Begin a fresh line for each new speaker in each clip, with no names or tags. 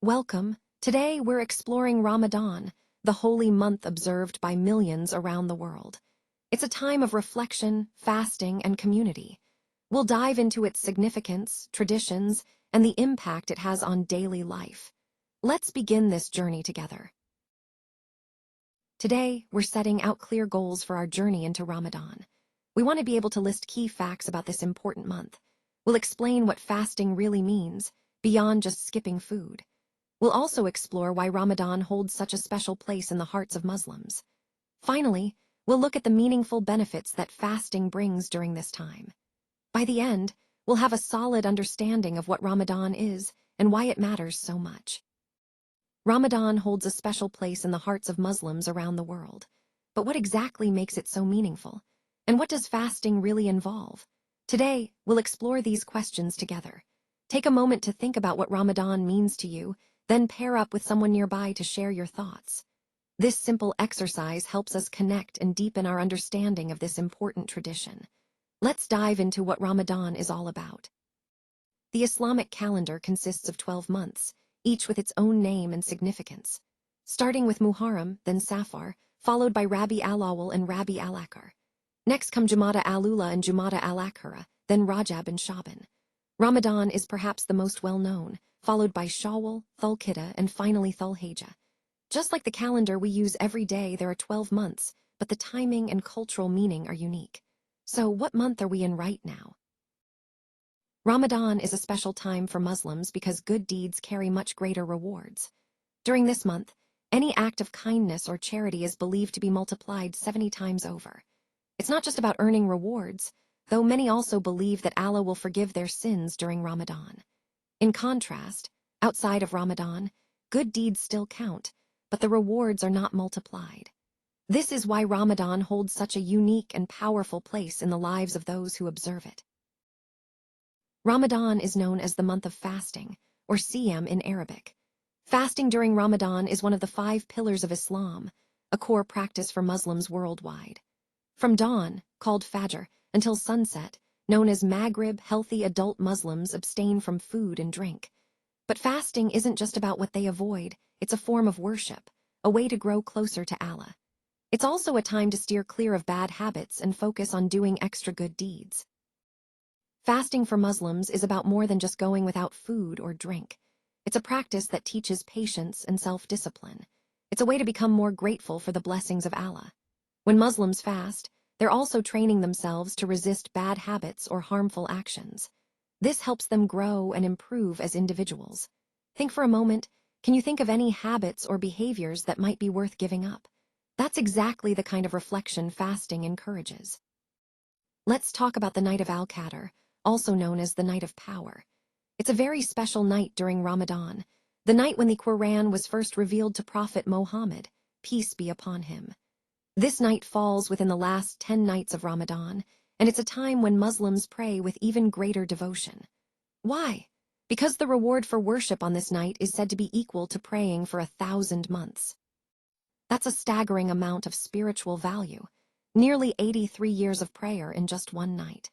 Welcome. Today we're exploring Ramadan, the holy month observed by millions around the world. It's a time of reflection, fasting, and community. We'll dive into its significance, traditions, and the impact it has on daily life. Let's begin this journey together. Today, we're setting out clear goals for our journey into Ramadan. We want to be able to list key facts about this important month. We'll explain what fasting really means, beyond just skipping food. We'll also explore why Ramadan holds such a special place in the hearts of Muslims. Finally, we'll look at the meaningful benefits that fasting brings during this time. By the end, we'll have a solid understanding of what Ramadan is and why it matters so much. Ramadan holds a special place in the hearts of Muslims around the world. But what exactly makes it so meaningful? And what does fasting really involve? Today, we'll explore these questions together. Take a moment to think about what Ramadan means to you, then pair up with someone nearby to share your thoughts. This simple exercise helps us connect and deepen our understanding of this important tradition. Let's dive into what Ramadan is all about. The Islamic calendar consists of 12 months, each with its own name and significance. Starting with Muharram, then Safar, followed by Rabi al-Awwal and Rabi al-Akhir. Next come Jumada al-Ula and Jumada al-Akhira, then Rajab and Shaban. Ramadan is perhaps the most well-known, followed by Shawwal, Dhul-Qa'dah, and finally Dhul-Hijjah. Just like the calendar we use every day, there are 12 months, but the timing and cultural meaning are unique. So, what month are we in right now? Ramadan is a special time for Muslims because good deeds carry much greater rewards. During this month, any act of kindness or charity is believed to be multiplied 70 times over. It's not just about earning rewards, though many also believe that Allah will forgive their sins during Ramadan. In contrast, outside of Ramadan, good deeds still count, but the rewards are not multiplied. This is why Ramadan holds such a unique and powerful place in the lives of those who observe it. Ramadan is known as the month of fasting, or Siyam in Arabic. Fasting during Ramadan is one of the 5 pillars of Islam, a core practice for Muslims worldwide. From dawn, called Fajr, until sunset, known as Maghrib, healthy adult Muslims abstain from food and drink. But fasting isn't just about what they avoid, it's a form of worship, a way to grow closer to Allah. It's also a time to steer clear of bad habits and focus on doing extra good deeds. Fasting for Muslims is about more than just going without food or drink. It's a practice that teaches patience and self-discipline. It's a way to become more grateful for the blessings of Allah. When Muslims fast, they're also training themselves to resist bad habits or harmful actions. This helps them grow and improve as individuals. Think for a moment, can you think of any habits or behaviors that might be worth giving up? That's exactly the kind of reflection fasting encourages. Let's talk about the night of Al-Qadr, also known as the Night of Power. It's a very special night during Ramadan, the night when the Quran was first revealed to Prophet Muhammad, peace be upon him. This night falls within the last 10 nights of Ramadan, and it's a time when Muslims pray with even greater devotion. Why? Because the reward for worship on this night is said to be equal to praying for 1,000 months. That's a staggering amount of spiritual value, nearly 83 years of prayer in just one night.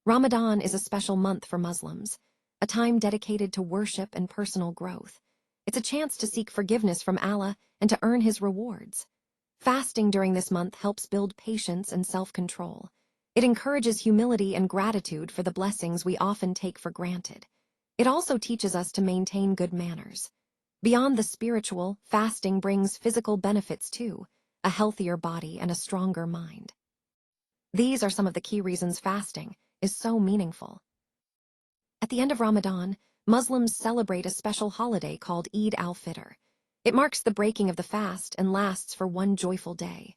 Ramadan is a special month for Muslims, a time dedicated to worship and personal growth. It's a chance to seek forgiveness from Allah and to earn His rewards. Fasting during this month helps build patience and self-control. It encourages humility and gratitude for the blessings we often take for granted. It also teaches us to maintain good manners. Beyond the spiritual, fasting brings physical benefits too, a healthier body and a stronger mind. These are some of the key reasons fasting is so meaningful. At the end of Ramadan, Muslims celebrate a special holiday called Eid al-Fitr. It marks the breaking of the fast and lasts for one joyful day.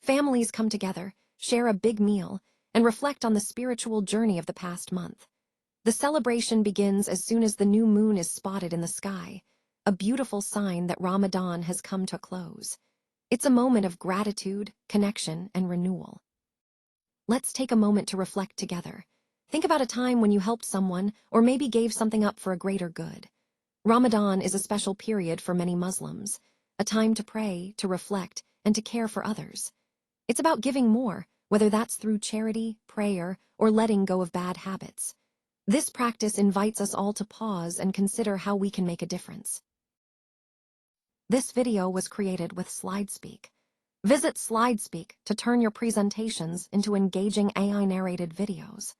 Families come together, share a big meal, and reflect on the spiritual journey of the past month. The celebration begins as soon as the new moon is spotted in the sky, a beautiful sign that Ramadan has come to a close. It's a moment of gratitude, connection, and renewal. Let's take a moment to reflect together. Think about a time when you helped someone or maybe gave something up for a greater good. Ramadan is a special period for many Muslims, a time to pray, to reflect, and to care for others. It's about giving more, whether that's through charity, prayer, or letting go of bad habits. This practice invites us all to pause and consider how we can make a difference. This video was created with SlideSpeak. Visit SlideSpeak to turn your presentations into engaging AI-narrated videos.